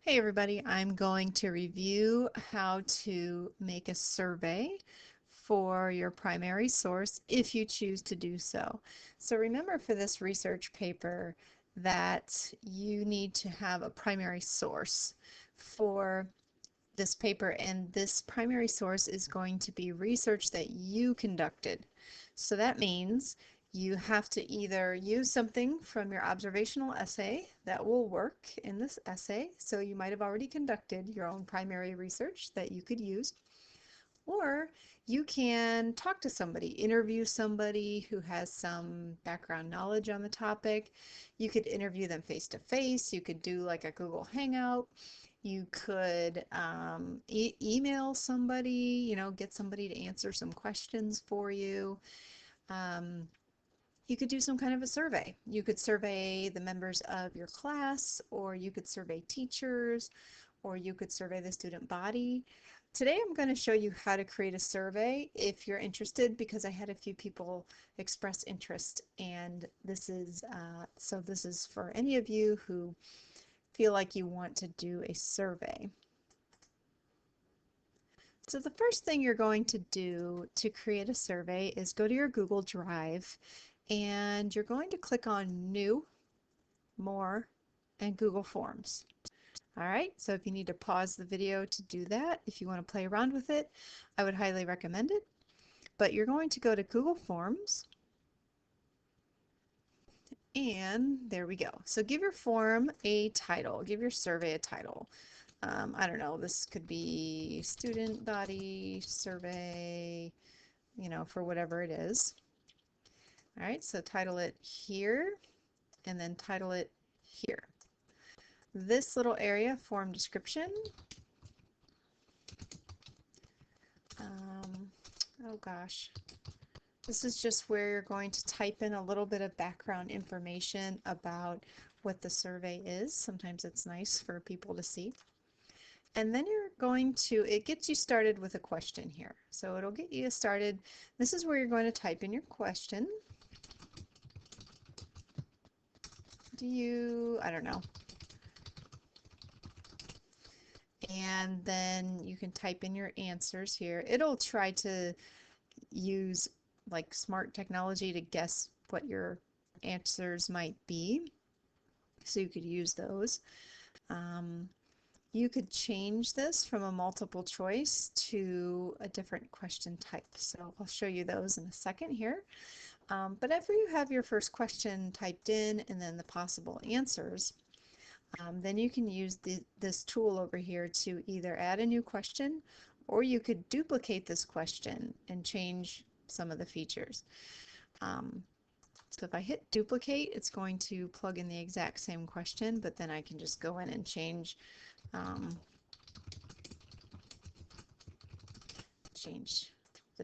Hey everybody, I'm going to review how to make a survey for your primary source if you choose to do so. So remember for this research paper that you need to have a primary source for this paper, and this primary source is going to be research that you conducted. So that means you have to either use something from your observational essay that will work in this essay. So you might have already conducted your own primary research that you could use, or you can talk to somebody, interview somebody who has some background knowledge on the topic. You could interview them face to face. You could do like a Google Hangout. You could email somebody, get somebody to answer some questions for you. Um, you could do some kind of a survey. You could survey the members of your class, or you could survey teachers, or you could survey the student body. Today I'm going to show you how to create a survey if you're interested, because I had a few people express interest, and this is for any of you who feel like you want to do a survey. So the first thing you're going to do to create a survey is go to your Google Drive, and you're going to click on New, More, and Google Forms. All right, so if you need to pause the video to do that, if you want to play around with it, I would highly recommend it. But you're going to go to Google Forms, and there we go. So give your form a title, give your survey a title. I don't know, this could be student body survey, for whatever it is. All right, so title it here, and then title it here. This little area, form description. Oh gosh. This is just where you're going to type in a little bit of background information about what the survey is. Sometimes it's nice for people to see. And then you're going to, it gets you started with a question here. So it'll get you started. This is where you're going to type in your question. I don't know. And then you can type in your answers here. It'll try to use like smart technology to guess what your answers might be. So you could use those. You could change this from a multiple choice to a different question type. So I'll show you those in a second here. But after you have your first question typed in and then the possible answers, then you can use this tool over here to either add a new question, or you could duplicate this question and change some of the features. So if I hit duplicate, it's going to plug in the exact same question, but then I can just go in and change the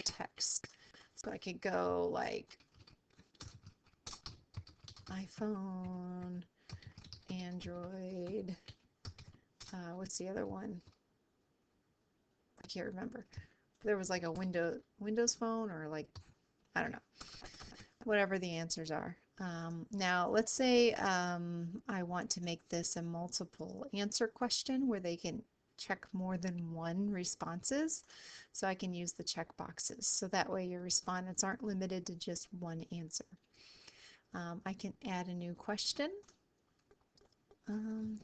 text. So I could go like iPhone, Android, what's the other one? I can't remember. There was like a Windows phone, or like, I don't know, whatever the answers are. Now let's say I want to make this a multiple answer question where they can check more than one responses. So I can use the check boxes. So that way your respondents aren't limited to just one answer. I can add a new question.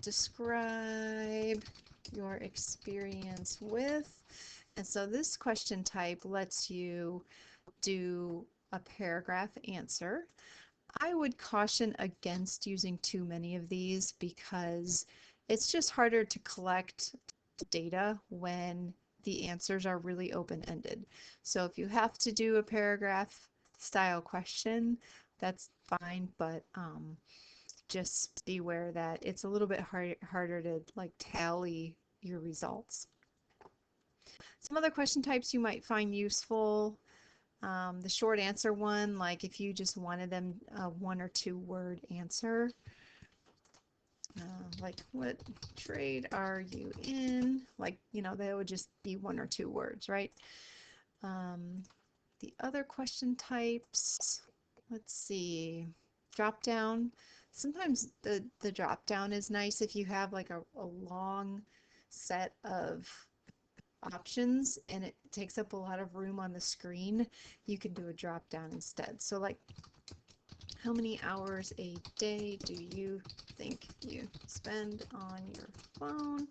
Describe your experience with, and so this question type lets you do a paragraph answer. I would caution against using too many of these because it's just harder to collect data when the answers are really open-ended. So if you have to do a paragraph style question, that's fine, but just beware that it's a little bit harder to like tally your results. Some other question types you might find useful. The short answer one, like if you just wanted them a 1 or 2 word answer, like what trade are you in? Like, they would just be 1 or 2 words, right? The other question types, let's see, drop down. Sometimes the drop down is nice if you have like a long set of options and it takes up a lot of room on the screen. You can do a drop down instead. So like, how many hours a day do you think you spend on your phone?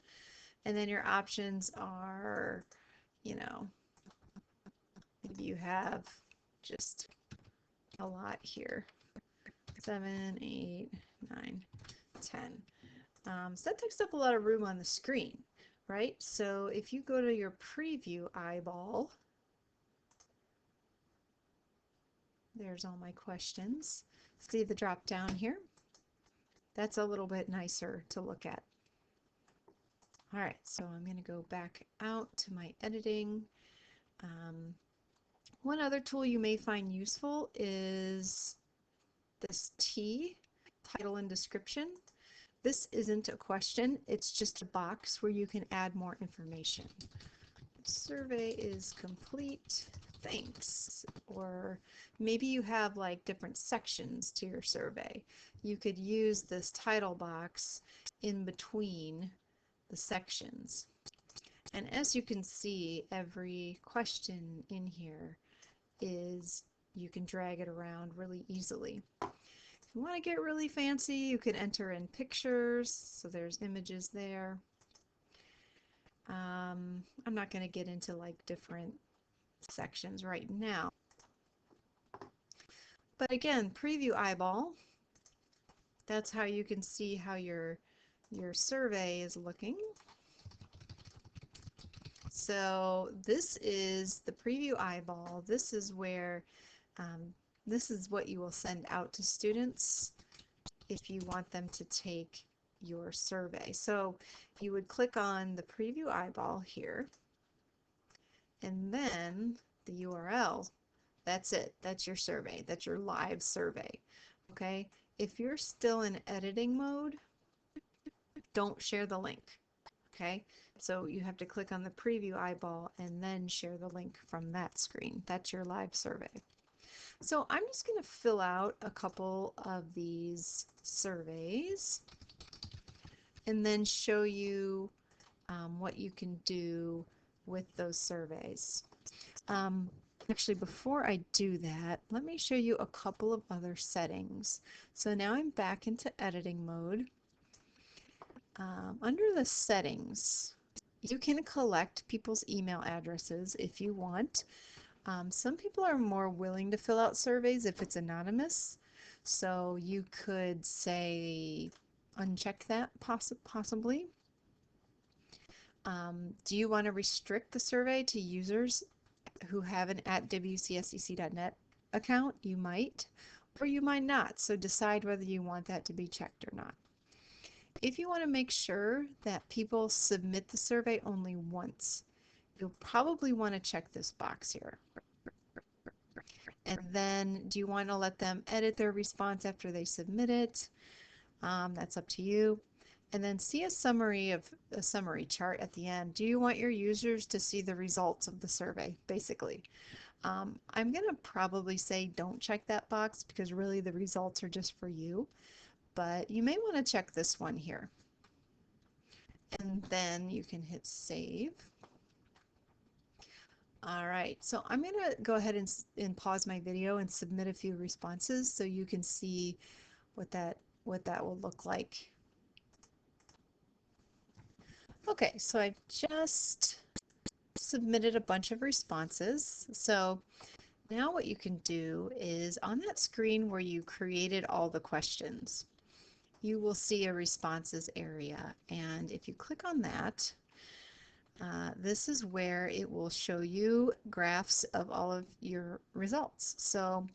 And then your options are, you know, maybe you have just a lot here. 7, 8, 9, 10. So that takes up a lot of room on the screen, right? So if you go to your preview eyeball, there's all my questions. See the drop down here? That's a little bit nicer to look at. All right, so I'm going to go back out to my editing. One other tool you may find useful is this T, title and description. This isn't a question, it's just a box where you can add more information. Survey is complete, thanks. Or maybe you have like different sections to your survey. You could use this title box in between the sections. And as you can see, every question in here is, you can drag it around really easily. If you want to get really fancy, you can enter in pictures, so there's images there. I'm not going to get into like different sections right now. But again, preview eyeball, that's how you can see how your survey is looking. So this is the preview eyeball. This is where, this is what you will send out to students if you want them to take your survey. So you would click on the preview eyeball here, and then the URL, that's it. That's your survey. That's your live survey. Okay? If you're still in editing mode, don't share the link. Okay? So you have to click on the preview eyeball and then share the link from that screen. That's your live survey. So I'm just going to fill out a couple of these surveys and then show you what you can do with those surveys. Actually, before I do that, let me show you a couple of other settings. So now I'm back into editing mode. Under the settings, you can collect people's email addresses if you want. Some people are more willing to fill out surveys if it's anonymous. So you could say uncheck that possibly. Do you want to restrict the survey to users who have an @wcsec.net account? You might, or you might not. So decide whether you want that to be checked or not. If you want to make sure that people submit the survey only once, you'll probably want to check this box here. And then do you want to let them edit their response after they submit it? That's up to you. And then see a summary chart at the end. Do you want your users to see the results of the survey, basically? I'm going to probably say don't check that box because really the results are just for you. But you may want to check this one here. And then you can hit save. All right, so I'm going to go ahead and pause my video and submit a few responses so you can see what that will look like. Okay, so I've just submitted a bunch of responses. So now what you can do is on that screen where you created all the questions, you will see a responses area. And if you click on that, this is where it will show you graphs of all of your results. So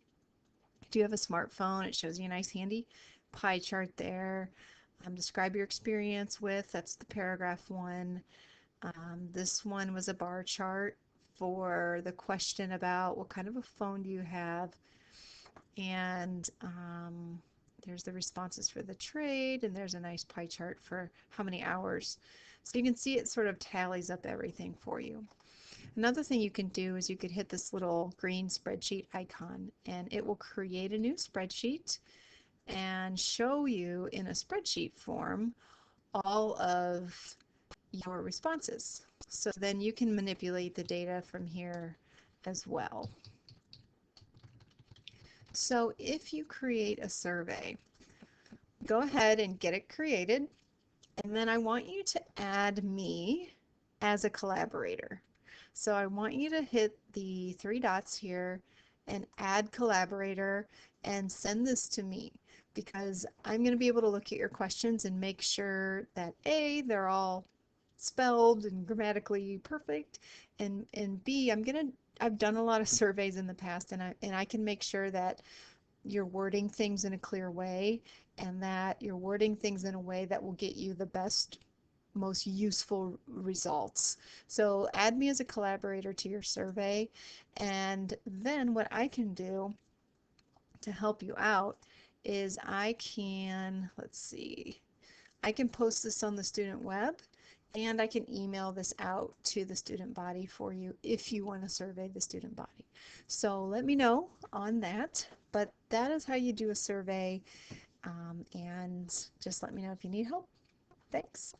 if you have a smartphone, it shows you a nice handy pie chart there. Describe your experience with, that's the paragraph one. This one was a bar chart for the question about what kind of a phone do you have, and there's the responses for the trade, and there's a nice pie chart for how many hours. So you can see it sort of tallies up everything for you. Another thing you can do is you could hit this little green spreadsheet icon and it will create a new spreadsheet. and show you in a spreadsheet form all of your responses. So then you can manipulate the data from here as well. So if you create a survey, go ahead and get it created, and then I want you to add me as a collaborator. So I want you to hit the three dots here and add collaborator and send this to me, because I'm going to be able to look at your questions and make sure that A, they're all spelled and grammatically perfect, and B, I've done a lot of surveys in the past, and I can make sure that you're wording things in a clear way, and that you're wording things in a way that will get you the best, most useful results. So add me as a collaborator to your survey, and then what I can do to help you out is let's see, I can post this on the student web, and I can email this out to the student body for you if you want to survey the student body. So let me know on that, but that is how you do a survey, and just let me know if you need help. Thanks.